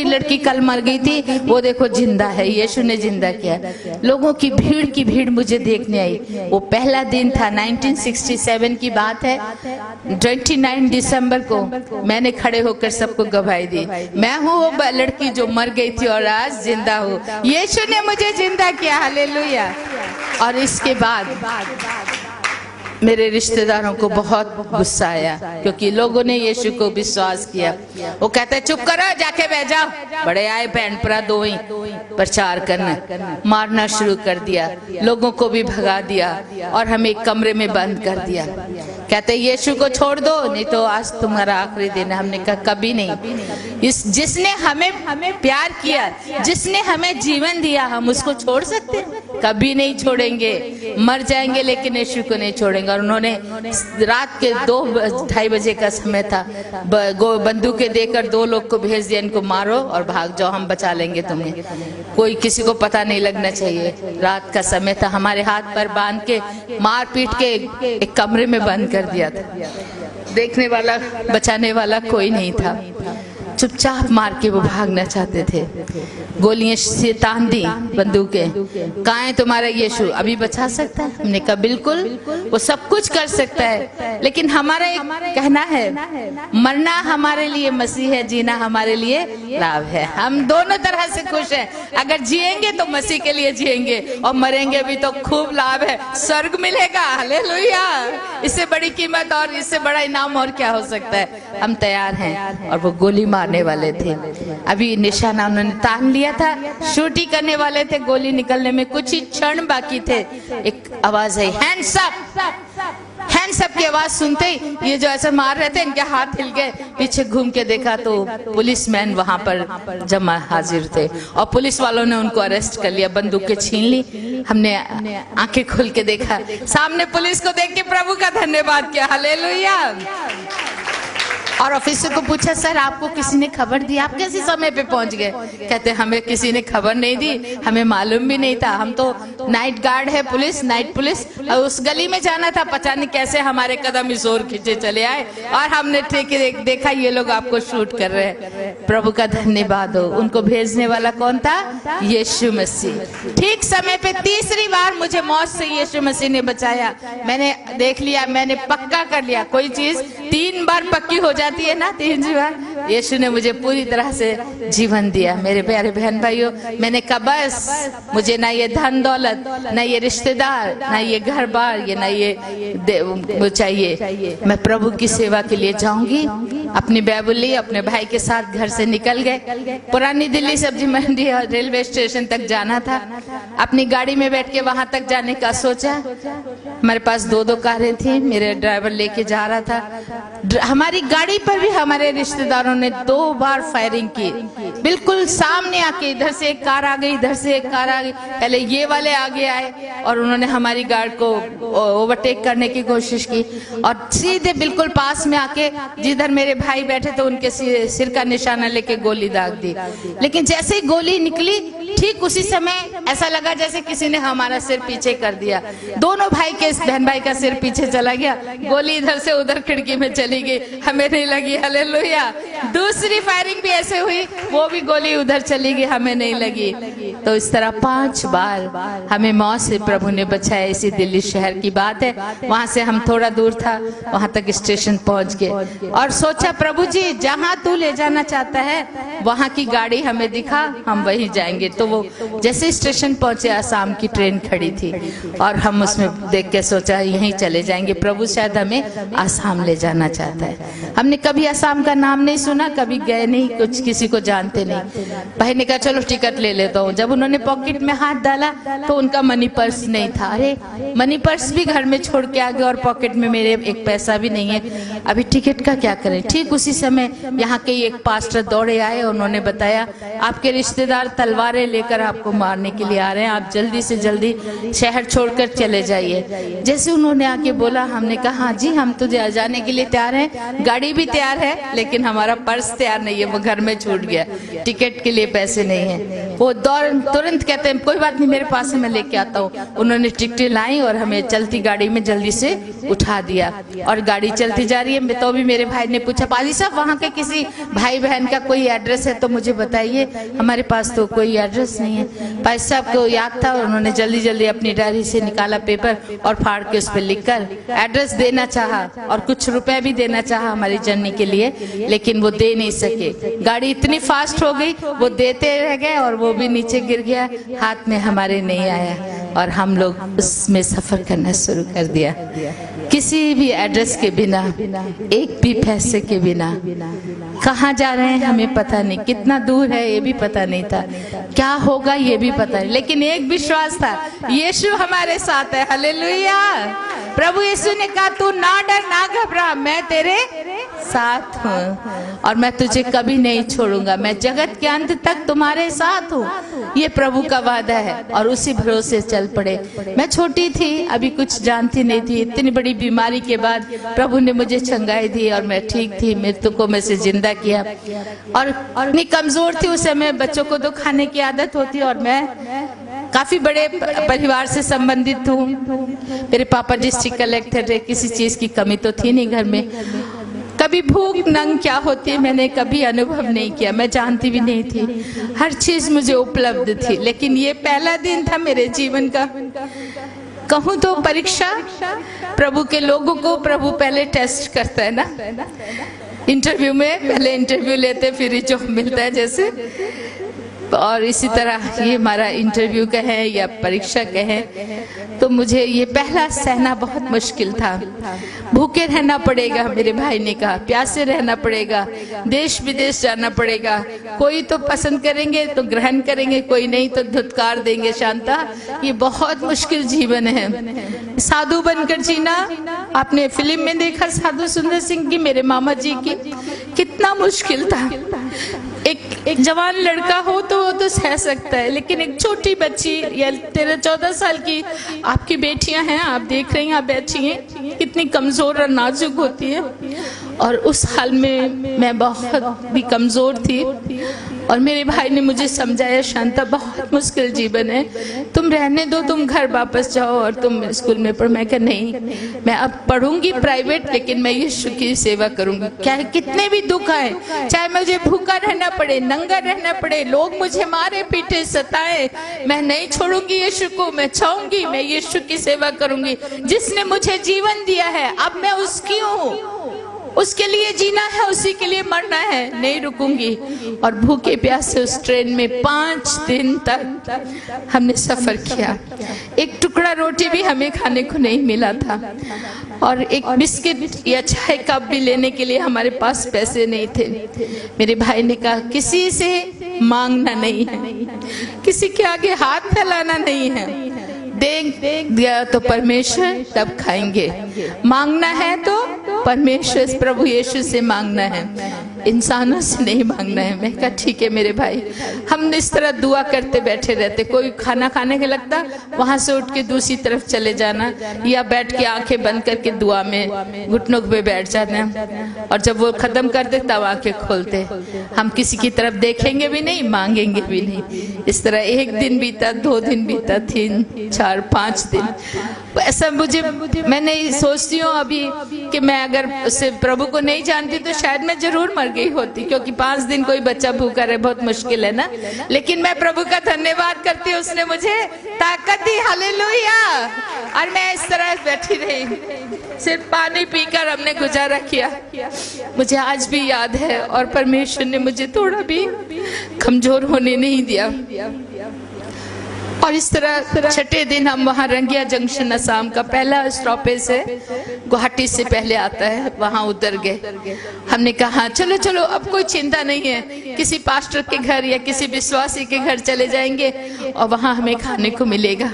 लड़की कल मर गई थी, वो देखो जिंदा है, यीशु ने जिंदा किया। लोगों की भीड़ मुझे देखने आई। वो पहला दिन था, 1967 की बात है। 29 दिसंबर को मैंने खड़े होकर सबको गवाही दी, मैं हूँ वो लड़की जो मर गई थी और आज जिंदा हूँ। यीशु ने मुझे जिंदा किया, हालेलुया। और इसके बाद मेरे रिश्तेदारों को बहुत गुस्सा आया, क्योंकि लोगों ने यीशु को विश्वास किया। वो कहते चुप करो, जाके बह जाओ। बड़े आए बहन भरा दो ही प्रचार करने, मारना शुरू कर दिया, लोगों को भी भगा दिया और हमें एक कमरे में बंद कर दिया। कहते यीशु को छोड़ दो, नहीं तो आज तुम्हारा आखिरी दिन है। हमने कहा कभी नहीं। जिसने हमें प्यार किया, जिसने हमें जीवन दिया, हम उसको छोड़ सकते हैं? कभी नहीं छोड़ेंगे। मर जाएंगे लेकिन यीशु को नहीं छोड़ेंगे। और उन्होंने रात के 2-2:30 बजे का समय था, बंदूकें देकर 2 लोग को भेज दिया, इनको मारो और भाग जाओ, हम बचा लेंगे तुम्हें, कोई किसी को पता नहीं लगना चाहिए। रात का समय था, हमारे हाथ पर बांध के मार पीट के एक कमरे में बंद कर दिया था। देखने वाला, बचाने वाला कोई नहीं था। चुपचाप मार के वो भागना चाहते थे। गोलियां से तान दी, बंदूकें। कहाँ है तुम्हारा यीशु? अभी बचा सकता है? हमने कहा बिल्कुल, वो सब कुछ कर सकता है, लेकिन हमारा एक कहना है, मरना हमारे लिए मसीह है, जीना हमारे लिए लाभ है। हम दोनों तरह से खुश हैं। अगर जिएंगे तो मसीह के लिए जिएंगे, और मरेंगे भी तो खूब लाभ है, स्वर्ग मिलेगा, हालेलुया। इससे बड़ी कीमत और इससे बड़ा इनाम और क्या हो सकता है? हम तैयार हैं। और वो गोली मारने वाले थे, अभी निशाना उन्होंने तान लिया था, शूट ही करने वाले थे। गोली निकलने में कुछ ही क्षण बाकी थे। एक आवाज आई, हैंड्स अप। हैंड्स अप की आवाज सुनते ही ये जो ऐसे मार रहे थे, इनके हाथ हिल गए। पीछे घूम के देखा तो पुलिसमैन वहां पर जमा हाजिर थे, और पुलिस वालों ने उनको अरेस्ट कर लिया, बंदूकें छीन ली। हमने आंखें खोल के देखा, सामने पुलिस को देख के प्रभु का धन्यवाद किया, हालेलुया। और ऑफिसर को पूछा, सर आपको किसी ने खबर दी, आप कैसे समय पे पहुंच गए? कहते हमें किसी ने खबर नहीं दी, हमें मालूम भी नहीं था। हम तो नाइट गार्ड है, पुलिस, नाइट पुलिस, और उस गली में जाना था। पता नहीं कैसे हमारे कदम इस ओर खींचे चले आए, और हमने ठीक देखा ये लोग आपको शूट कर रहे हैं। प्रभु का धन्यवाद हो। उनको भेजने वाला कौन था? यीशु मसीह। ठीक समय पे तीसरी बार मुझे मौत से यीशु मसीह ने बचाया। मैंने देख लिया, मैंने पक्का कर लिया, कोई चीज 3 बार पक्की हो जाती है ना, 3 बार। यीशु ने मुझे पूरी तरह से जीवन दिया। मेरे प्यारे बहन भाइयों, मैंने कहा बस मुझे ना ये धन दौलत, ना ये रिश्तेदार, ना ये घर बार, ये ना ये चाहिए। मैं प्रभु की सेवा के लिए जाऊंगी। अपनी बाइबल ली, अपने भाई के साथ घर से निकल गए। पुरानी दिल्ली सब्जी मंडी रेलवे स्टेशन तक जाना था। अपनी गाड़ी में बैठ के वहां तक जाने का सोचा। हमारे पास 2-2 कारें थी, मेरे ड्राइवर लेके जा रहा था। हमारी गाड़ी पर भी हमारे रिश्तेदारों ने 2 बार फायरिंग की, बिल्कुल सामने आके। इधर से एक कार आ गई, इधर से एक कार आ गई। पहले ये वाले आगे आए और उन्होंने हमारी गाड़ी को ओवरटेक करने की कोशिश की, और सीधे बिल्कुल पास में आके जिधर मेरे भाई बैठे थे उनके सिर का निशाना लेके गोली दाग दी। लेकिन जैसे ही गोली निकली, ठीक उसी समय ऐसा लगा जैसे किसी ने हमारा सिर पीछे कर दिया। दोनों भाई के, बहन भाई का सिर पीछे चला गया। गोली इधर से उधर खिड़की में चली गई, हमें नहीं लगी, हालेलुया। दूसरी फायरिंग भी ऐसे हुई, वो भी गोली उधर चली गई, हमें नहीं लगी। तो इस तरह 5 बार हमें मौत से प्रभु ने बचाया। इसी दिल्ली शहर की बात है। वहां से हम थोड़ा दूर था, वहां तक स्टेशन पहुंच गए और सोचा प्रभु जी जहां तू ले जाना चाहता है वहां की गाड़ी हमें दिखा, हम वहीं जाएंगे। तो वो जैसे स्टेशन पहुंचे, आसाम की ट्रेन खड़ी थी और हम उसमें देख के सोचा यहीं चले जाएंगे, प्रभु शायद हमें आसाम ले जाना चाहता है। हमने कभी आसाम का नाम नहीं सुना, कभी गए नहीं, कुछ किसी को जानते नहीं। भाई ने कहा चलो टिकट ले लेता हूँ। जब उन्होंने पॉकेट में हाथ डाला तो उनका मनी पर्स नहीं था। अरे मनी पर्स भी घर में छोड़ के आ गए और पॉकेट में मेरे एक पैसा भी नहीं है, अभी टिकट का क्या करें। ठीक उसी समय यहाँ के एक पास्टर दौड़े आए, उन्होंने बताया आपके रिश्तेदार तलवारें लेकर आपको मारने के लिए आ रहे हैं, आप जल्दी से जल्दी शहर छोड़कर चले जाइए। जैसे उन्होंने आके बोला, हमने कहा हाँ जी हम तुझे जाने के लिए तैयार हैं, गाड़ी भी तैयार है, लेकिन हमारा पर्स तैयार नहीं है, वो घर में छूट गया, टिकट के लिए पैसे नहीं है। वो तुरंत कहते हैं कोई बात नहीं मेरे पास है, मैं लेके आता हूँ। उन्होंने टिकटें लाई और हमें चलती गाड़ी में जल्दी से उठा दिया और गाड़ी चलती जा रही है। तो भी मेरे भाई ने पूछा, पाजी साहब वहाँ के किसी भाई बहन का कोई एड्रेस है तो मुझे बताइए, हमारे पास तो कोई एड्रेस नहीं है। भाई साहब को याद था, उन्होंने जल्दी जल्दी अपनी डायरी से निकाला पेपर और फाड़ के उस पर लिखकर एड्रेस देना चाहा और कुछ रुपए भी देना चाहा हमारी जर्नी के लिए, लेकिन वो दे नहीं सके। गाड़ी इतनी फास्ट हो गई, वो देते रह गए और वो भी नीचे गिर गया, हाथ में हमारे नहीं आया और हम लोग उसमें सफर करना शुरू कर दिया, किसी भी एड्रेस के बिना, एक भी पैसे के बिना। कहाँ जा रहे हैं हमें पता नहीं, कितना दूर है ये भी पता नहीं था, क्या होगा ये भी पता नहीं, लेकिन एक विश्वास था, यीशु हमारे साथ है। हालेलुया। प्रभु यीशु ने कहा तू ना डर ना घबरा, मैं तेरे साथ हूँ और मैं तुझे कभी नहीं छोड़ूंगा, मैं जगत के अंत तक तुम्हारे साथ हूँ। ये प्रभु का वादा है और उसी भरोसे चल पड़े। मैं छोटी थी, अभी कुछ जानती नहीं थी, इतनी बड़ी बीमारी के बाद प्रभु ने मुझे चंगाई दी और मैं ठीक थी, मृत्यु को मैं से जिंदा किया। और इतनी कमजोर थी उस समय, बच्चों को तो खाने की आदत होती और मैं काफी बड़े परिवार से संबंधित हूँ। मेरे पापा डिस्ट्रिक्ट कलेक्टर है, किसी चीज की कमी तो थी नहीं घर में। कभी भूख नंग क्या होती है मैंने कभी अनुभव नहीं किया, मैं जानती भी नहीं थी, हर चीज मुझे उपलब्ध थी। लेकिन ये पहला दिन था मेरे जीवन का, कहूँ तो परीक्षा। प्रभु के लोगों को प्रभु पहले टेस्ट करता है ना, इंटरव्यू में पहले इंटरव्यू लेते फिर जॉब मिलता है जैसे, और इसी तरह ये हमारा इंटरव्यू का है या परीक्षा का है। तो मुझे ये पहला सहना बहुत मुश्किल था। भूखे रहना पड़ेगा, मेरे भाई ने कहा, प्यासे रहना पड़ेगा, देश विदेश जाना पड़ेगा, कोई तो पसंद करेंगे तो ग्रहण करेंगे, कोई नहीं तो धुतकार देंगे। शांता, ये बहुत मुश्किल जीवन है। साधु बनकर जीना, आपने फिल्म में देखा साधु सुंदर सिंह की, मेरे मामा जी की, कितना मुश्किल था। एक जवान लड़का हो तो वो तो सह सकता है, लेकिन एक छोटी बच्ची या 13-14 साल की आपकी बेटियां हैं, आप देख रही हैं, आप बैठी हैं, कितनी कमजोर और नाजुक होती है। और उस हाल में मैं बहुत भी कमजोर थी और मेरे भाई ने मुझे समझाया, शांता बहुत मुश्किल जीवन है, तुम रहने दो, तुम घर वापस जाओ और तुम स्कूल में पढ़ो। मैं कहा नहीं, मैं अब पढ़ूंगी प्राइवेट, लेकिन मैं यीशु की सेवा करूंगी, क्या कितने भी दुख आए, चाहे मुझे भूखा रहना पड़े, नंगा रहना पड़े, लोग मुझे मारे पीटे सताए, मैं नहीं छोड़ूंगी यीशु को, मैं चाहूंगी, मैं यीशु की सेवा करूंगी। जिसने मुझे जीवन दिया है अब मैं उसकी हूँ, उसके लिए जीना है, उसी के लिए मरना है, नहीं रुकूंगी। और भूखे प्यासे उस ट्रेन में 5 दिन तक हमने सफर किया। एक टुकड़ा रोटी भी हमें खाने को नहीं मिला था और एक बिस्किट या चाय कप भी लेने के लिए हमारे पास पैसे नहीं थे। मेरे भाई ने कहा किसी से मांगना नहीं है, किसी के आगे हाथ फैलाना नहीं है, देख दिया तो परमेश्वर तब खाएंगे, मांगना है तो परमेश्वर प्रभु यीशु से मांगना है, इंसानों से नहीं मांगना है। मैं कहा ठीक है मेरे भाई। हम इस तरह दुआ करते बैठे रहते, कोई खाना खाने के लगता वहां से उठ के दूसरी तरफ चले जाना या बैठ के आंखें बंद करके दुआ में घुटनों पे बैठ जाना, और जब वो खत्म कर दे तब आंखें खोलते, हम किसी की तरफ देखेंगे भी नहीं, मांगेंगे भी नहीं। इस तरह 1 दिन बीता, 2 दिन बीता, 3, 4, 5 दिन। ऐसा मैंने सोचती हूँ अभी कि मैं अगर उसे प्रभु को नहीं जानती तो शायद मैं जरूर मर गई होती, क्योंकि 5 दिन कोई बच्चा भूखा रहे बहुत मुश्किल है ना। लेकिन मैं प्रभु का धन्यवाद करती हूँ, उसने मुझे ताकत दी। हालेलुया। और मैं इस तरह बैठी रही, सिर्फ पानी पीकर हमने गुजारा किया। मुझे आज भी याद है, और परमेश्वर ने मुझे थोड़ा भी कमजोर होने नहीं दिया। और इस तरह 6ठे दिन हम वहाँ रंगिया जंक्शन असम का पहला स्टॉपेज है, गुवाहाटी से पहले आता है, वहाँ उतर गए। हमने कहा चलो चलो अब कोई चिंता नहीं है, किसी पास्टर के घर या किसी विश्वासी के घर चले जाएंगे और वहाँ हमें खाने को मिलेगा।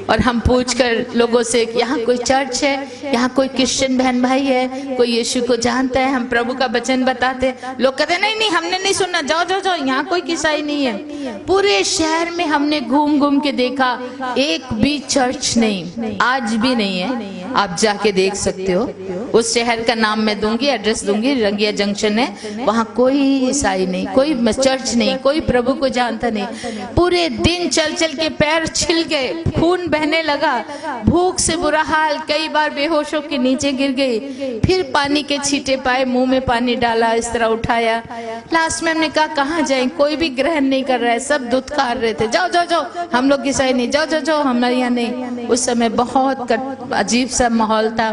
और हम पूछकर लोगों से यहाँ कोई चर्च है, यहाँ कोई क्रिश्चियन बहन भाई है, कोई यीशु को जानता है, हम प्रभु का वचन बताते। लोग कहते नहीं नहीं हमने नहीं सुना, जाओ जाओ जाओ, यहाँ कोई ईसाई नहीं है। पूरे शहर में हमने घूम घूम घूम के देखा, एक भी चर्च नहीं, आज भी नहीं है। आप जाके देख सकते हो। उस शहर का नाम मैं दूंगी, एड्रेस दूंगी, रंगिया जंक्शन है, वहां कोई ईसाई नहीं, कोई चर्च नहीं, कोई प्रभु को जानता नहीं। पूरे दिन चल चल के पैर छिल गए, खून बहने लगा, भूख से बुरा हाल, कई बार बेहोश होकर नीचे गिर गई, फिर पानी के छींटे पाए, मुंह में पानी डाला, इस तरह उठाया। लास्ट में हमने कहा कहाँ जाएं, कोई भी ग्रहण नहीं कर रहा है, सब दुत्कार रहे थे, जाओ जाओ जाओ, हम लोग ईसाई नहीं, जाओ जाओ जाओ, हमारे यहाँ नहीं। उस समय बहुत अजीब सा माहौल था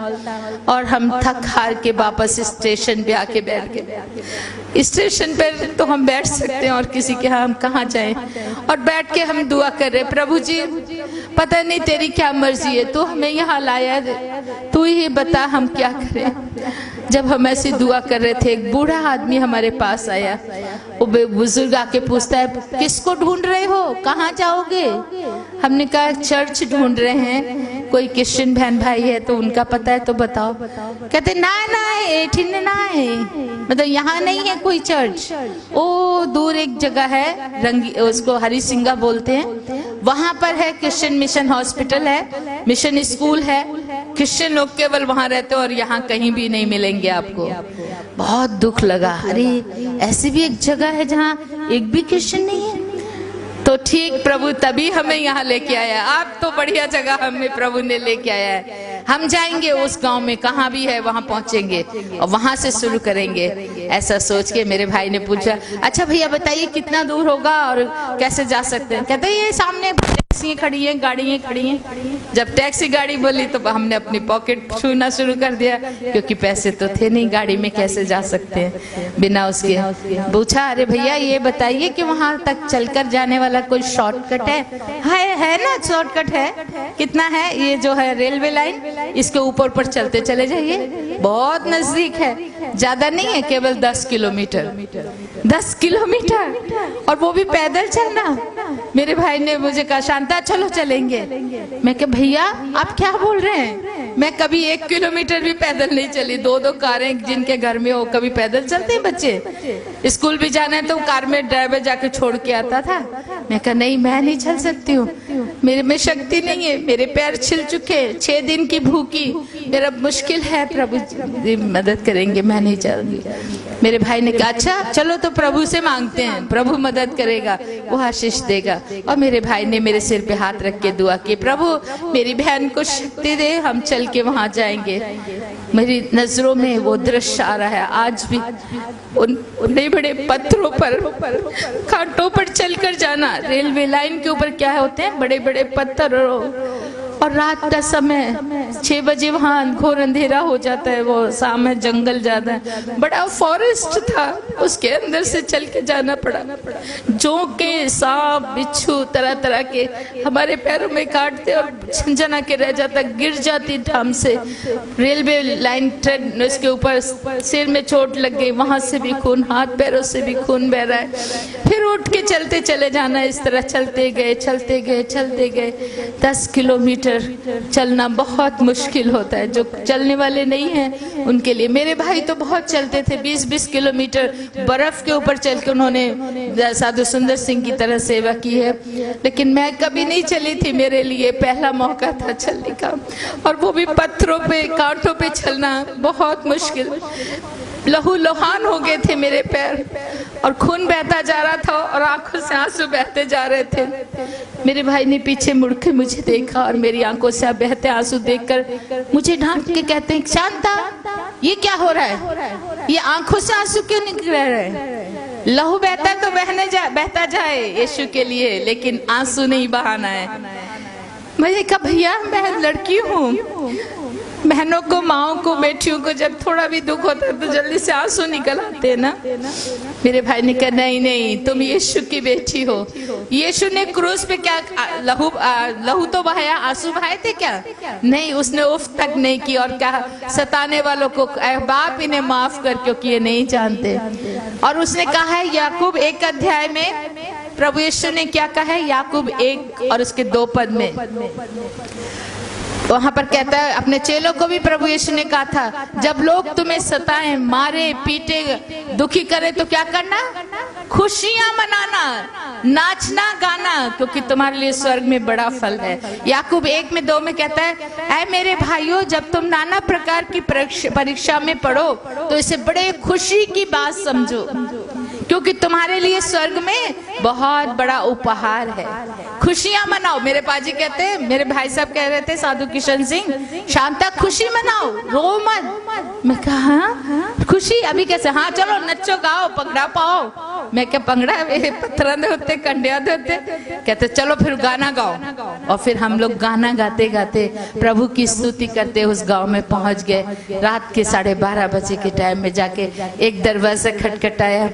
और हम थक हार के वापस स्टेशन पे आके बैठ गए। स्टेशन पर तो हम बैठ सकते हैं और किसी के यहाँ हम कहाँ जाएं। और बैठ के हम दुआ कर रहे, प्रभु जी पता नहीं तेरी क्या मर्जी है, तू हमें यहाँ लाया, तू ही बता हम क्या करें। जब हम ऐसी दुआ कर रहे थे, एक बूढ़ा आदमी हमारे पास आया। वो बुजुर्ग आके पूछता है किसको ढूंढ रहे हो, कहाँ जाओगे? हमने कहा चर्च ढूंढ रहे हैं, कोई क्रिश्चियन बहन भाई है तो उनका पता है तो बताओ। कहते ना ना एठिन ना है, मतलब यहाँ नहीं है कोई चर्च, ओ दूर एक जगह है, रंगी उसको हरी सिंगा बोलते हैं, वहां पर है क्रिश्चियन मिशन हॉस्पिटल है, मिशन स्कूल है, क्रिश्चियन लोग केवल वहां रहते और यहाँ कहीं भी नहीं मिलेंगे आपको। बहुत दुख लगा, अरे ऐसी भी एक जगह है जहाँ एक भी क्रिश्चियन नहीं है। तो ठीक प्रभु तभी हमें यहाँ लेके आया। आप तो बढ़िया जगह हमें प्रभु ने लेके आया है। हम जाएंगे उस गांव में, कहाँ भी है वहां पहुंचेंगे और वहां से शुरू करेंगे। ऐसा सोच के मेरे भाई ने पूछा, अच्छा भैया बताइए कितना दूर होगा और कैसे जा सकते हैं? कहते ये सामने टैक्सी खड़ी हैं, गाड़ियां खड़ी हैं। जब टैक्सी गाड़ी बोली तो हमने अपनी पॉकेट छूना शुरू कर दिया, क्योंकि पैसे तो थे नहीं, गाड़ी में कैसे जा सकते हैं बिना उसके। पूछा अरे भैया ये बताइए कि वहां तक चलकर जाने वाला कोई शॉर्टकट है ना? शॉर्टकट है, कितना है? ये जो है रेलवे लाइन, इसके ऊपर ऊपर चलते चले जाइए, बहुत नजदीक है, ज्यादा नहीं है, केवल 10 किलोमीटर। 10 किलोमीटर और वो भी पैदल चलना। मेरे भाई ने मुझे कहा शांता चलो चलेंगे। मैं कहा भैया आप क्या बोल रहे हैं, मैं कभी 1 किलोमीटर भी पैदल नहीं चली। 2-2 कारें जिनके घर में हो, कभी पैदल चलते हैं बच्चे? स्कूल भी जाना है तो कार में ड्राइवर जाके छोड़ के आता था। मैं कहा नहीं मैं नहीं चल सकती हूँ, मेरे में शक्ति नहीं है, मेरे पैर छिल चुके, 6 दिन की भूखी, मेरा मुश्किल है, प्रभु मदद करेंगे, मैं नहीं चलूंगी। मेरे भाई ने कहा अच्छा चलो तो प्रभु से मांगते हैं, प्रभु मदद करेगा, वो आशीष देगा। और मेरे भाई ने मेरे सिर पे हाथ रख के दुआ की, प्रभु मेरी बहन को शक्ति दे, हम चल के वहां जाएंगे। मेरी नजरों में वो दृश्य आ रहा है आज भी, उन बड़े पत्थरों पर, कांटों पर चलकर जाना। रेलवे लाइन के ऊपर क्या होते हैं, बड़े बड़े पत्थर, और रात का समय 6 बजे वहाँ घोर अंधेरा हो जाता है, वो सामने जंगल ज्यादा है, बड़ा फॉरेस्ट था, उसके अंदर से चल के जाना पड़ा। जोंके, सांप, बिच्छू तरह तरह के हमारे पैरों में काटते और झंझना के रह जाता, गिर जाती ठाम से। रेलवे लाइन ट्रेन उसके ऊपर सिर में चोट लग गई, वहां से भी खून, हाथ पैरों से भी खून बह रहा है। फिर उठ के चलते चले जाना, इस तरह चलते गए चलते गए चलते गए। 10 किलोमीटर चलना बहुत मुश्किल होता है, जो चलने वाले नहीं हैं उनके लिए। मेरे भाई तो बहुत चलते थे, 20-20 किलोमीटर बर्फ के ऊपर चल के उन्होंने साधु सुंदर सिंह की तरह सेवा की है, लेकिन मैं कभी नहीं चली थी। मेरे लिए पहला मौका था चलने का, और वो भी पत्थरों पे, कांटों पे चलना बहुत मुश्किल। लहू लुहान हो गए थे मेरे पैर और खून बहता जा रहा था और आंखों से आंसू बहते जा रहे थे। मेरे भाई ने पीछे मुड़ के मुझे देखा और मेरी आंखों से बहते आंसू देखकर मुझे डांट के कहते हैं शांता ये क्या हो रहा है, ये आंखों से आंसू क्यों निकल रहे हैं? लहू बहता तो बहता जाए यीशु के लिए, लेकिन आंसू नहीं बहाना है। मैंने कहा भैया मैं लड़की हूँ, बहनों को, माओं को, बेटियों को जब थोड़ा भी दुख होता है तो जल्दी से आंसू निकल आते हैं ना। मेरे भाई ने कहा नहीं नहीं तुम यीशु की बेटी हो। यीशु ने क्रूस पे क्या लहू तो बहाया, आंसू बहाए थे क्या? नहीं, उसने उफ तक नहीं की और कहा सताने वालों को बाप इन्हें माफ कर, क्योंकि ये नहीं जानते। और उसने कहा है याकूब 1 अध्याय में, प्रभु यीशु ने क्या कहा है याकूब 1 और उसके 2 पद में, वहां पर कहता है, अपने चेलों को भी प्रभु यीशु ने कहा था जब लोग तुम्हें सताएं, मारे, पीटे, दुखी करे तो क्या करना? खुशियां मनाना, नाचना गाना, क्योंकि तुम्हारे लिए स्वर्ग में बड़ा फल है। याकूब 1:2 में कहता है, ऐ मेरे भाइयों, जब तुम नाना प्रकार की परीक्षा में पढ़ो तो इसे बड़े खुशी की बात समझो, क्योंकि तुम्हारे लिए स्वर्ग में बहुत बड़ा उपहार है। खुशियां मनाओ। मेरे पाजी कहते हैं, मेरे भाई साहब कह रहे थे, साधु किशन सिंह, शांता खुशी मनाओ, रो मत। मैं कहा खुशी अभी कैसे? हाँ चलो नचो गाओ, पंगड़ा पाओ। मैं क्या पंगड़ा पत्थर दे होते, कंडिया दे होते। कहते चलो फिर गाना गाओ। और फिर हम लोग गाना गाते गाते प्रभु की स्तुति करते उस गांव में पहुंच गए। रात के 12:30 बजे के टाइम में जाके एक दरवाजा खटखटाया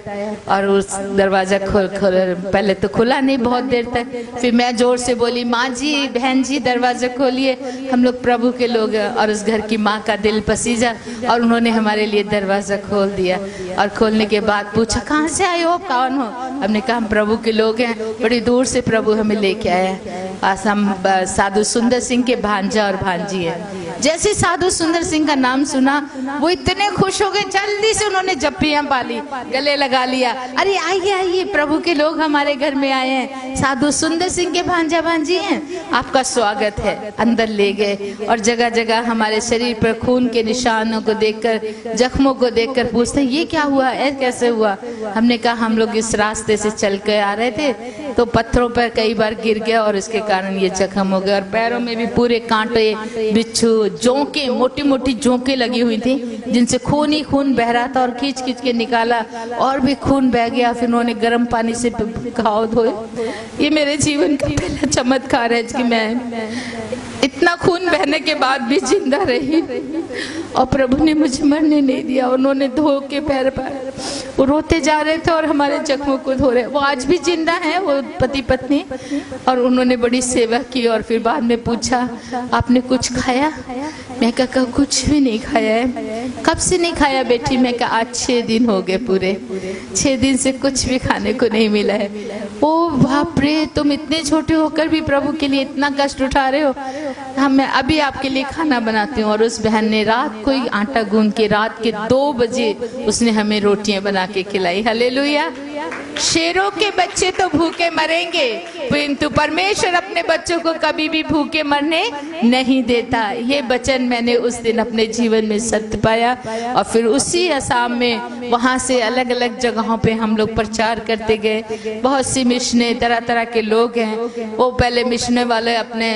और उस दरवाजा खोल पहले तो खुला नहीं बहुत देर तक। फिर मैं जोर से बोली, माँ जी, बहन जी, दरवाजा खोलिए, हम लोग प्रभु के लोग हैं। और उस घर की माँ का दिल पसीजा और उन्होंने हमारे लिए दरवाजा खोल दिया। और खोलने के बाद पूछा, कहाँ से आए हो, कौन हो? हमने कहा हम प्रभु के लोग हैं, बड़ी दूर से प्रभु हमें लेके आया। आज हम साधु सुंदर सिंह के भांजा और भांजी है। जैसे साधु सुंदर सिंह का नाम सुना वो इतने खुश हो गए, जल्दी से उन्होंने जप्पियां पाली, गले लगा लिया, अरे आइए आइए, प्रभु के लोग हमारे घर में आए हैं, साधु सुंदर सिंह के भांजा भांजी हैं, आपका स्वागत है। अंदर ले गए और जगह जगह हमारे शरीर पर खून के निशानों को देखकर, जख्मों को देखकर पूछते ये क्या हुआ, ऐसे कैसे हुआ? हमने कहा हम लोग इस रास्ते से चल कर आ रहे थे तो पत्थरों पर कई बार गिर गया और इसके कारण ये जख्म हो गया। और पैरों में भी पूरे कांटे, बिच्छू, जोंके, मोटी मोटी जोंके लगी हुई थी जिनसे खून ही खून बह रहा था। और खींच खींच के निकाला और भी खून बह गया। फिर उन्होंने गर्म पानी से घाव धोए। ये मेरे जीवन का पहला चमत्कार है कि मैं इतना खून बहने के बाद भी जिंदा रही और प्रभु ने मुझे मरने नहीं दिया। उन्होंने धो के पैर वो रोते जा रहे थे और हमारे जख्मों को धो रहे। वो आज भी जिंदा है, वो पति पत्नी, और उन्होंने बड़ी सेवा की। और फिर बाद में पूछा, आपने कुछ खाया? मैं कहा कुछ भी नहीं खाया है। कब से नहीं खाया बेटी? मैं कहा आज 6 दिन हो गए, पूरे 6 दिन से कुछ भी खाने को नहीं मिला है। ओ बाप रे, तुम इतने छोटे होकर भी प्रभु के लिए इतना कष्ट उठा रहे हो। मैं अभी आपके लिए खाना बनाती हूँ। और उस बहन ने रात को ही आटा गूंद के रात के 2 बजे उसने हमें रोटियां बना के खिलाई। हालेलुया। शेरों के बच्चे तो भूखे मरेंगे, किंतु परमेश्वर अपने बच्चों को कभी भी भूखे मरने नहीं देता। ये वचन मैंने उस दिन अपने जीवन में सत्य पाया। और फिर उसी असम में वहाँ से अलग अलग जगहों पे हम लोग प्रचार करते गए। बहुत सी मिशने, तरह तरह के लोग हैं। वो पहले मिशने वाले अपने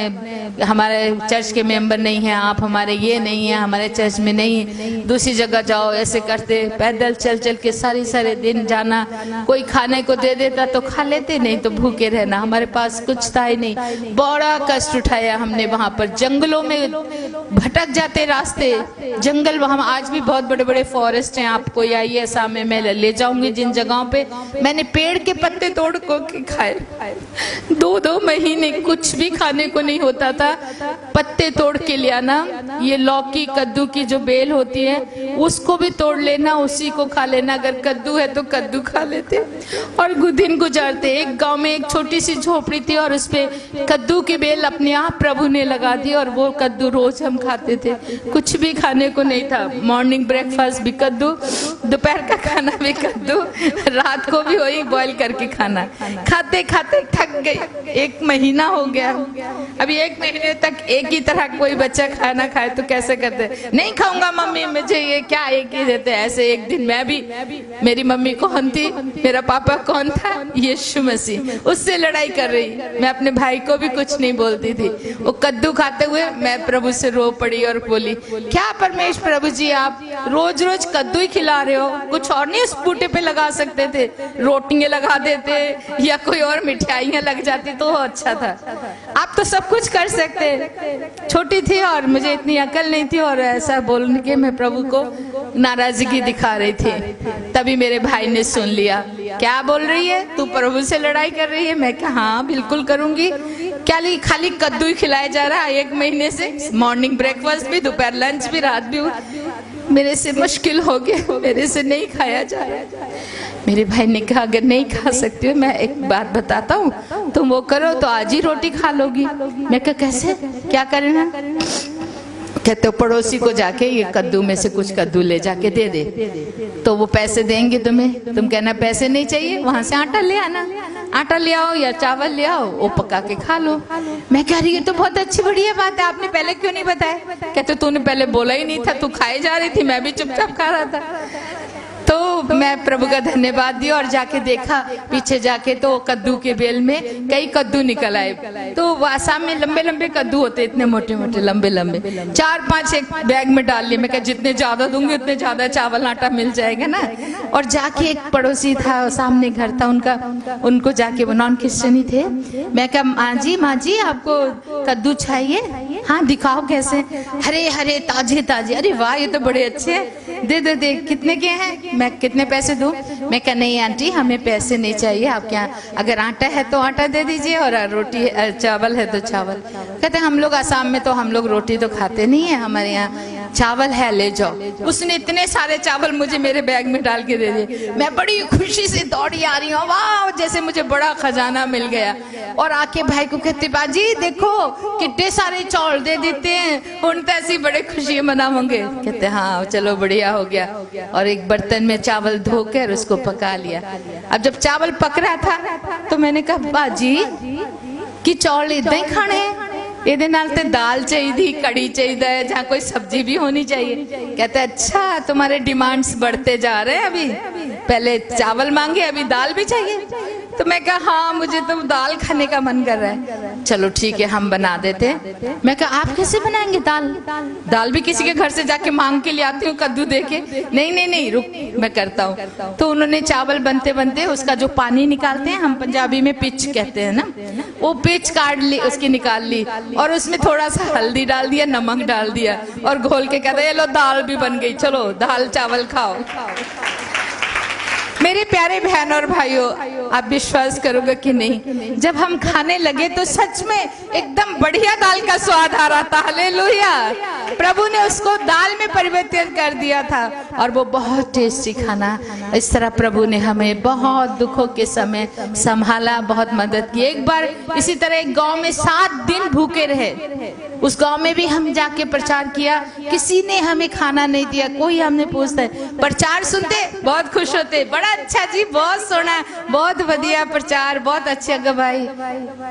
हमारे चर्च के मेंबर नहीं हैं, आप हमारे ये नहीं है, हमारे चर्च में नहीं, दूसरी जगह जाओ, ऐसे करते। पैदल चल चल के सारे दिन जाना। कोई खाने को दे देता तो खा लेते, नहीं तो भूखे रहना। हमारे पास कुछ था ही नहीं। बड़ा कष्ट उठाया हमने वहां पर। जंगलों में भटक जाते रास्ते, जंगल, वहां आज भी बहुत बड़े बड़े फॉरेस्ट हैं। आपको आइए असम में मैं ले जाऊंगी जिन जगहों पे मैंने पेड़ के पत्ते तोड़ को खाए। 2 महीने कुछ भी खाने को नहीं होता था। पत्ते तोड़ के ले आना, ये लौकी कद्दू की जो बेल होती है उसको भी तोड़ लेना, उसी को खा लेना। अगर कद्दू है तो कद्दू खा लेते और दिन गुजारते। एक गांव में एक छोटी सी झोपड़ी थी और उसपे कद्दू की बेल अपने आप प्रभु ने लगा दी और वो कद्दू रोज हम खाते थे। कुछ भी खाने को नहीं था। मॉर्निंग ब्रेकफास्ट भी कद्दू, दोपहर का खाना भी कद्दू, रात को भी वही बॉईल करके खाना। खाते खाते थक गई। 1 महीना हो गया। अभी 1 महीने तक एक ही तरह कोई बच्चा खाना खाए तो कैसे करते? नहीं खाऊंगा मम्मी, मुझे ये क्या एक ही देते। ऐसे एक दिन मैं भी, मेरी मम्मी कौन थी, मेरा पापा कौन था? यीशु मसीह। उससे लड़ाई कर रही। मैं अपने भाई को भी कुछ नहीं बोलती थी। वो कद्दू खाते हुए मैं प्रभु से रो पड़ी और बोली, क्या परमेश्वर प्रभु जी, आप रोज रोज कद्दू ही खिला रहे हो, कुछ और नहीं उस बूटे पे लगा सकते थे? रोटियां लगा देते या कोई और मिठाइयां लग जाती तो अच्छा था। आप तो सब कुछ कर सकते। छोटी थी और मुझे इतनी अकल नहीं थी और ऐसा बोलने के मैं प्रभु को नाराजगी दिखा रही थी। तभी मेरे भाई ने सुन लिया। क्या बोल रही है तू, प्रभु से लड़ाई कर रही है? मैं कहा हाँ बिल्कुल करूंगी। क्या खाली कद्दू ही खिलाया जा रहा है 1 महीने से? मॉर्निंग ब्रेकफास्ट भी, दोपहर लंच भी, रात भी। मेरे से मुश्किल हो गया, मेरे से नहीं खाया जा रहा। मेरे भाई ने कहा अगर नहीं खा सकती हो, मैं एक बात बताता हूँ, तुम वो करो तो आज ही रोटी खा लोगी। मैं कहा कैसे, क्या करना? कहते हो पड़ोसी को जाके ये कद्दू में से कुछ कद्दू ले जाके दे दे, तो वो पैसे देंगे तुम्हें। तुम कहना पैसे नहीं चाहिए, वहां से आटा ले आना, आटा ले आओ या चावल ले आओ, वो पका के खा लो। मैं कह रही है तो बहुत अच्छी बढ़िया बात है, आपने पहले क्यों नहीं बताया? कहते तूने पहले बोला ही नहीं था, तू खाए जा रही थी, मैं भी चुपचाप खा रहा था। तो मैं प्रभु का धन्यवाद दिया और जाके देखा पीछे जाके, तो कद्दू के बेल में कई कद्दू निकल आए। तो आसाम में लंबे लंबे कद्दू होते, इतने मोटे मोटे लंबे लंबे, 4-5 एक बैग में डाल लिए। मैं कहा जितने ज्यादा दूंगी उतने ज्यादा चावल आटा मिल जाएगा ना। और जाके एक पड़ोसी था, सामने घर था उनका, उनको जाके वो नॉन क्रिश्चियन ही थे। मैं कहा माँ जी आपको कद्दू चाहिए? हाँ दिखाओ कैसे। हरे हरे ताजे ताजे, अरे वाह ये तो बड़े अच्छे हैं, दे दे दे, कितने के हैं? मैं कितने पैसे दूं? मैं कहा नहीं आंटी हमें पैसे नहीं चाहिए, आपके यहाँ अगर आटा है तो आटा दे दीजिए और रोटी चावल है तो चावल। कहते हम लोग आसाम में तो हम लोग रोटी तो खाते नहीं है, हमारे यहाँ चावल है ले जाओ। उसने इतने सारे चावल मुझे मेरे बैग में डाल के दे दिए। मैं बड़ी खुशी से दौड़ी आ रही हूँ, वाह जैसे मुझे बड़ा खजाना मिल गया। और आके भाई को कहते बाजी देखो कितने सारे चावल दे देते हैं, उन तो ऐसी बड़े खुशी मनाओगे। कहते हाँ चलो बढ़िया हो गया। और एक बर्तन में चावल धोकर उसको पका लिया। अब जब चावल पक रहा था तो मैंने कहा बाजी कि चावल इतना ही खाने हैं, ਇਹਦੇ ਨਾਲ ਤੇ दाल चाहिए, कड़ी चाहिए, जहाँ कोई सब्जी भी होनी चाहिए। कहते अच्छा तुम्हारे डिमांड्स बढ़ते जा रहे हैं, अभी पहले चावल मांगे अभी दाल भी चाहिए। तो मैं कहा हाँ मुझे तो दाल खाने का मन कर रहा है। चलो ठीक है हम बना देते हैं। मैं कहा आप कैसे बनाएंगे दाल? दाल भी किसी के घर से जाके मांग के ले आती हूँ कद्दू दे के। नहीं रुक मैं करता हूँ। तो उन्होंने चावल बनते बनते उसका जो पानी निकालते हैं, हम पंजाबी में पिच कहते हैं ना, वो पिच काट ली, उसकी निकाल ली और उसमें थोड़ा सा हल्दी डाल दिया, नमक डाल दिया और घोल के कहते ये लो दाल भी बन गई, चलो दाल चावल खाओ। मेरे प्यारे बहन और भाइयों, आप विश्वास करोगे कि नहीं, जब हम खाने लगे तो सच में एकदम बढ़िया दाल का स्वाद आ रहा था। हालेलुया, प्रभु ने उसको दाल में परिवर्तित कर दिया था और वो बहुत टेस्टी खाना। इस तरह प्रभु ने हमें बहुत दुखों के समय संभाला, बहुत मदद की। एक बार इसी तरह एक गांव में 7 दिन भूखे रहे। उस गांव में भी हम जाके प्रचार किया, किसी ने हमें खाना नहीं दिया, कोई हमने पूछता है। प्रचार सुनते बहुत खुश होते, बड़ा अच्छा जी, बहुत सोना, बहुत बढ़िया प्रचार, बहुत अच्छा गवाही,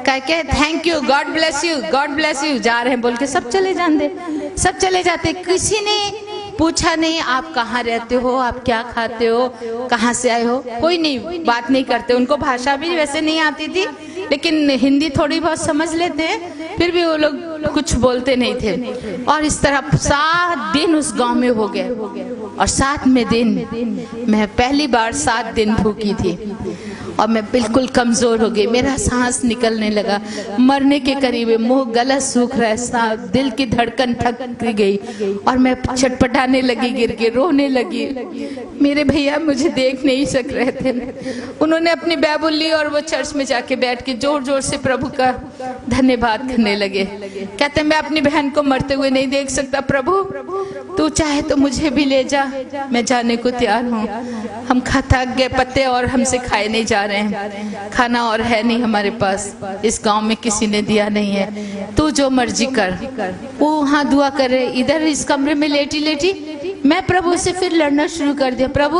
कह के thank you, God bless you, God bless you, जा रहे हैं बोल के सब चले जाते, सब चले जाते। किसी ने पूछा नहीं आप कहाँ रहते हो, आप क्या खाते हो, कहाँ से आए हो, कोई नहीं बात नहीं करते। उनको भाषा भी वैसे नहीं आती थी, लेकिन हिंदी थोड़ी बहुत समझ लेते हैं, फिर भी वो लोग कुछ बोलते नहीं थे। और इस तरह 7 दिन उस गांव में हो गए और 7वें दिन मैं पहली बार 7 दिन भूखी थी और मैं बिल्कुल कमजोर हो गई, मेरा सांस निकलने लगा, मरने के करीब, मुंह गला सूख रहा है, दिल की धड़कन थक गई और मैं छटपटाने लगी, गिर के रोने लगी। मेरे भैया मुझे देख नहीं सक रहे थे, उन्होंने अपनी बाइबल ली और वो चर्च में जाके बैठ के जोर जोर से प्रभु का धन्यवाद करने लगे। कहते मैं अपनी बहन को मरते हुए नहीं देख सकता, प्रभु तू चाहे तो मुझे भी ले जा, मैं जाने को तैयार हूँ। हम थक गए, पत्ते और हमसे खाए नहीं जा रहे हैं, खाना और है नहीं हमारे पास, इस गांव में किसी ने दिया नहीं है, तू जो मर्जी कर। वो वहाँ दुआ करे, इधर इस कमरे में लेटी लेटी मैं प्रभु से फिर लड़ना शुरू कर दिया। प्रभु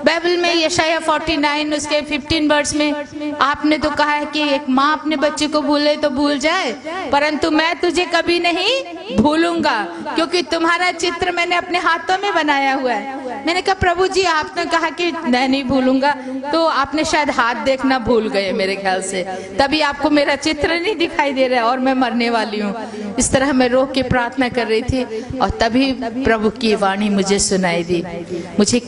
बाइबल में यशाया 49 उसके 15 वर्ष में आपने तो कहा है कि एक माँ अपने बच्चे को भूले तो भूल जाए, परंतु मैं तुझे कभी नहीं भूलूंगा क्योंकि तुम्हारा चित्र मैंने अपने हाथों में बनाया हुआ है। मैंने कहा प्रभु जी आपने कहा कि मैं नहीं भूलूंगा, तो आपने शायद हाथ देखना भूल गए मेरे ख्याल से, तभी आपको मेरा चित्र नहीं दिखाई दे रहा है और मैं मरने वाली हूँ। इस तरह मैं रो के प्रार्थना कर रही थी और तभी प्रभु की वाणी मुझे सुनाई दी। मुझे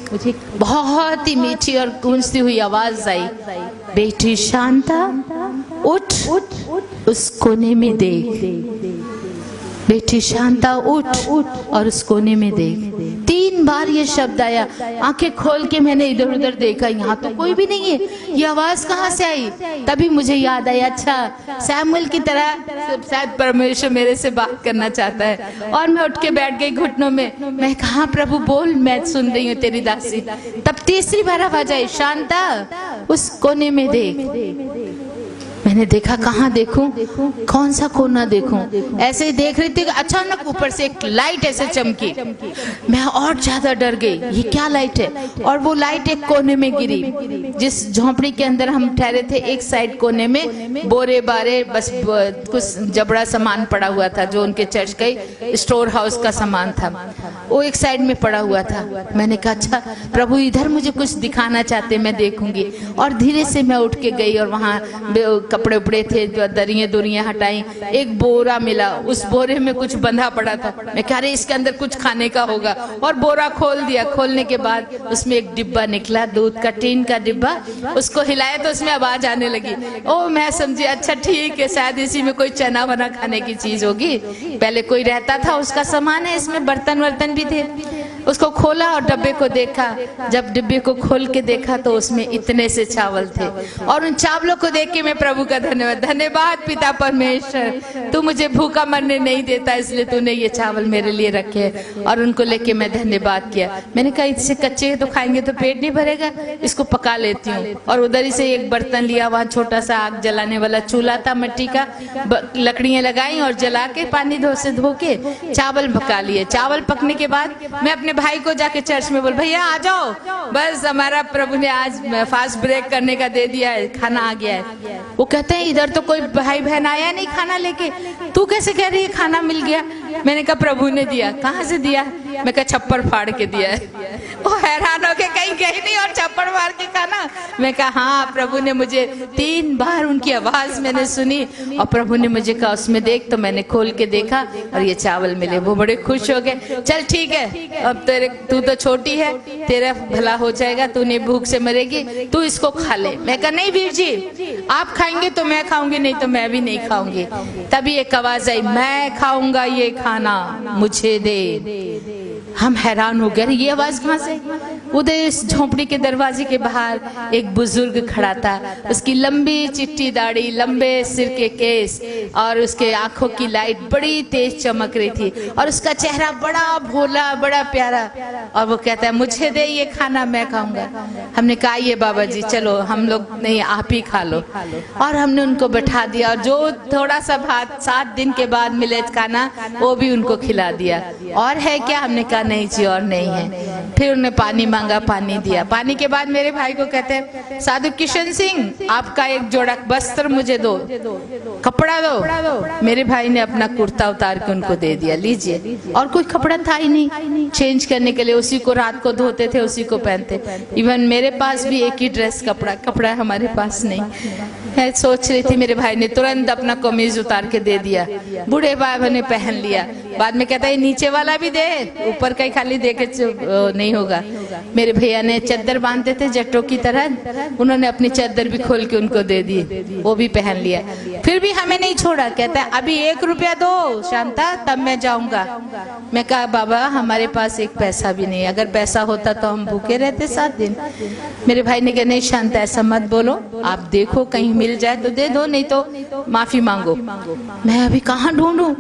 बहुत ही मीठी और गूंजती हुई आवाज आई, बेटी शांता उठ, उस कोने में देख, बेटी शांता उठ और उस कोने में देख। 3 बार ये शब्द आया। आंखें खोल के मैंने इधर उधर देखा, यहाँ तो कोई भी नहीं है, ये आवाज कहाँ से आई? तभी मुझे याद आया, अच्छा सैमुएल की तरह शायद परमेश्वर मेरे से बात करना चाहता है। और मैं उठ के बैठ गई घुटनों में, मैं कहा प्रभु बोल, मैं सुन रही हूँ तेरी दासी। तब तीसरी बार आवाज आई, शांता उस कोने में देख। मैंने मैंने देखा कहाँ देखूं, कौन सा कोना देखूं। ऐसे ही देख रही थी, अचानक ऊपर से एक लाइट ऐसे चमकी। मैं और ज्यादा डर गई, ये क्या लाइट है। और वो लाइट एक कोने में गिरी। जिस झोंपड़ी के अंदर हम ठहरे थे, एक साइड कोने में बोरे बारे बस कुछ जबड़ा सामान पड़ा हुआ था, जो उनके चर्च का स्टोर हाउस का सामान था, वो एक साइड में पड़ा हुआ था। मैंने कहा अच्छा प्रभु इधर मुझे कुछ दिखाना चाहते, मैं देखूंगी। और धीरे से मैं उठ के गई और वहाँ कपड़े उपड़े थे, दरियां दुरियां हटाई। एक बोरा मिला, उस बोरे में कुछ बंधा पड़ा था। मैं कह रही इसके अंदर कुछ खाने का होगा, और बोरा खोल दिया। खोलने के बाद उसमें एक डिब्बा निकला, दूध का टीन का डिब्बा। उसको हिलाया तो उसमें आवाज आने लगी। ओ मैं समझी अच्छा ठीक है, शायद इसी में कोई चना वना खाने की चीज होगी। पहले कोई रहता था, उसका सामान है, इसमें बर्तन वर्तन भी थे। उसको खोला और डब्बे को देखा। जब डिब्बे को खोल के देखा तो उसमें इतने से चावल थे। और उन चावलों को देख के मैं प्रभु का धन्यवाद पिता परमेश्वर, तू मुझे भूखा मरने नहीं देता, इसलिए तूने ये चावल मेरे लिए रखे। और उनको लेके मैं धन्यवाद किया। मैंने कहा इससे कच्चे तो खाएंगे तो पेट नहीं भरेगा, इसको पका लेती हूँ। और उधर ही से एक बर्तन लिया, वहाँ छोटा सा आग जलाने वाला चूल्हा था मिट्टी का, लकड़ियां लगाई और जला के पानी धो के चावल पका लिए। चावल पकने के बाद मैं अपने भाई को जाके चर्च में बोल, भैया आ जाओ, बस हमारा प्रभु ने आज फास्ट ब्रेक करने का दे दिया है, खाना आ गया है। वो कहते हैं इधर तो कोई भाई बहन आया नहीं खाना लेके, तू कैसे कह रही है खाना मिल गया। मैंने कहा प्रभु ने दिया। कहाँ से दिया? मैं कहा छप्पर फाड़ के दिया है। वो हैरान हो के कहीं गई नहीं और छप्पर फाड़ के खाना। मैं कहा हाँ, प्रभु ने मुझे 3 बार उनकी आवाज मैंने सुनी और प्रभु ने मुझे कहा उसमें देख। तो मैंने खोल के देखा और ये चावल मिले। वो बड़े खुश हो गए। चल ठीक है, अब तू तो छोटी है, तेरा भला हो जाएगा, तू नहीं भूख से मरेगी, तू इसको खा ले। मैं कहा नहीं वीर जी, आप खाएंगे तो मैं खाऊंगी, नहीं तो मैं भी नहीं खाऊंगी। तभी एक आवाज आई, मैं खाऊंगा ये खाना, मुझे दे। हम हैरान हो गए, ये आवाज कहाँ से? उधर इस झोंपड़ी के दरवाजे के बाहर एक बुजुर्ग खड़ा था। उसकी लंबी चिट्टी दाढ़ी, लंबे सिर के केस और उसके आंखों की लाइट बड़ी तेज चमक रही थी और उसका चेहरा बड़ा भोला, बड़ा प्यारा। और वो कहता है मुझे दे ये खाना, मैं खाऊंगा। हमने कहा ये बाबा जी चलो, हम लोग नहीं, आप ही खा लो। और हमने उनको बैठा दिया और जो थोड़ा सा भात 7 दिन के बाद मिले खाना, वो भी उनको खिला दिया। और है क्या? हमने कहा नहीं जी और नहीं है। फिर उन्हें पानी मांगा, पानी दिया। पानी के बाद मेरे भाई को कहते हैं साधु किशन सिंह, आपका एक जोड़ा वस्त्र मुझे दो, कपड़ा दो। मेरे भाई ने अपना कुर्ता उतार के उनको दे दिया, लीजिए। और कोई कपड़ा था ही नहीं चेंज करने के लिए, उसी को रात को धोते थे, उसी को पहनते। इवन मेरे पास भी एक ही ड्रेस कपड़ा हमारे पास नहीं है। सोच रही थी, मेरे भाई ने तुरंत अपना कमीज उतार के दे दिया। बूढ़े भाई ने पहन लिया। बाद में कहता है नीचे वाला भी दे, ऊपर का ही खाली दे के नहीं होगा। मेरे भैया ने चद्दर बांधते थे जट्टों की तरह, उन्होंने अपनी चद्दर भी खोल के उनको दे दी, वो भी पहन लिया। फिर भी हमें नहीं छोड़ा। कहता है अभी 1 रुपया दो शांता, तब मैं जाऊंगा। मैं कहा बाबा हमारे पास एक पैसा भी नहीं, अगर पैसा होता तो हम भूखे रहते 7 दिन। मेरे भाई ने कहा नहीं शांता ऐसा मत बोलो, आप देखो कहीं मिल जाए तो दे दो, नहीं तो माफी मांगो। मैं अभी कहाँ ढूंढूं?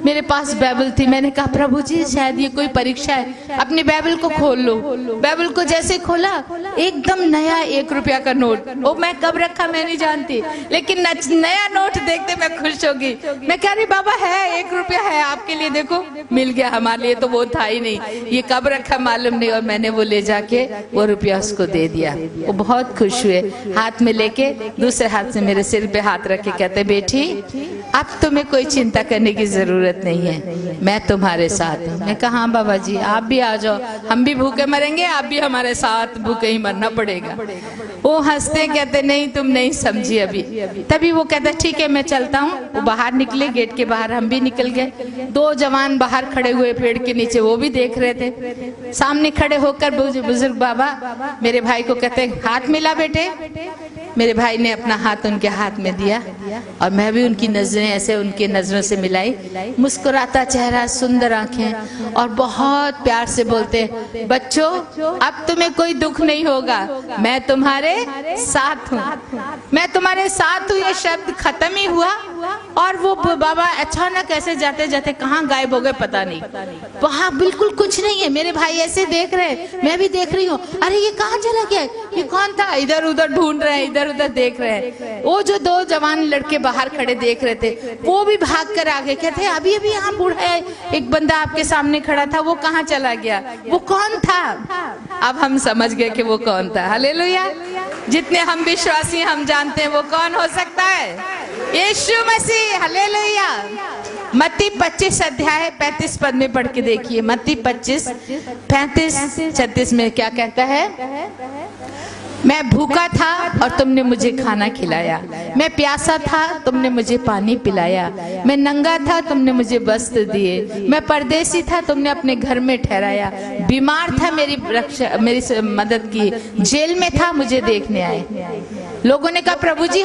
मेरे पास बाइबल थी। मैंने कहा प्रभु जी शायद ये कोई परीक्षा है, अपनी बाइबल को खोल लो। बाइबल को जैसे खोला, एकदम नया 1 रुपया का नोट। वो मैं कब रखा मैं नहीं जानती, लेकिन नया नोट देखते मैं खुश हो गई। मैं कह रही बाबा है 1 रुपया है आपके लिए, देखो मिल गया। हमारे लिए तो वो था ही नहीं, ये कब रखा मालूम नहीं। और मैंने वो ले जाके वो रुपया उसको दे दिया। वो बहुत खुश हुए, हाथ में लेके दूसरे हाथ से मेरे सिर पे हाथ रख के कहते बेटी अब तुम्हें कोई चिंता करने की जरूरत नहीं है, मैं तुम्हारे साथ हूँ। मैं कहा हाँ बाबा जी आप भी आ जाओ, हम भी भूखे मरेंगे, आप भी हमारे साथ भूखे ही मरना पड़ेगा। वो हंसते कहते नहीं तुम नहीं समझी अभी। तभी वो कहता ठीक है मैं चलता हूँ। वो बाहर निकले, गेट के बाहर, हम भी निकल गए। 2 जवान बाहर खड़े हुए पेड़ के नीचे, वो भी देख रहे थे। सामने खड़े होकर बुजुर्ग बाबा मेरे भाई को कहते हाथ मिला बेटे। मेरे भाई ने अपना हाथ उनके हाथ में दिया और मैं भी उनकी नजरें ऐसे उनकी नजरों से मिलाई। मुस्कुराता चेहरा, सुंदर आंखें और बहुत प्यार से बोलते बच्चों अब तुम्हें कोई दुख नहीं होगा, मैं तुम्हारे साथ हूँ, मैं तुम्हारे साथ हूँ। ये शब्द खत्म ही हुआ और वो बाबा अचानक ऐसे जाते जाते कहाँ गायब हो गए पता नहीं। वहाँ बिल्कुल कुछ नहीं है। मेरे भाई ऐसे देख रहे, मैं भी देख रही हूँ, अरे ये कहाँ चला गया, ये कौन था? इधर उधर ढूंढ रहे हैं, इधर इधर उधर देख रहे हैं। वो जो दो जवान लड़के बाहर खड़े देख रहे थे, वो भी भाग कर आगे, कहते अभी अभी यहाँ बूढ़ा है, एक बंदा आपके सामने खड़ा था, वो कहाँ चला गया, वो कौन था? अब हम समझ गए कि वो कौन था। हालेलुया। जितने हम विश्वासी हम जानते हैं वो कौन हो सकता है? यीशु मसीह। हालेलुया। मत्ती 25 अध्याय 35 पद में पढ़ के देखिए। मत्ती 25 35 36 में क्या कहता है? मैं भूखा था और तुमने मुझे खाना खिलाया, मैं प्यासा था तुमने मुझे पानी पिलाया, मैं नंगा था तुमने मुझे वस्त्र दिए, मैं परदेसी था तुमने अपने घर में ठहराया, बीमार था मेरी मदद की, जेल में था मुझे देखने आए। लोगों ने कहा प्रभु जी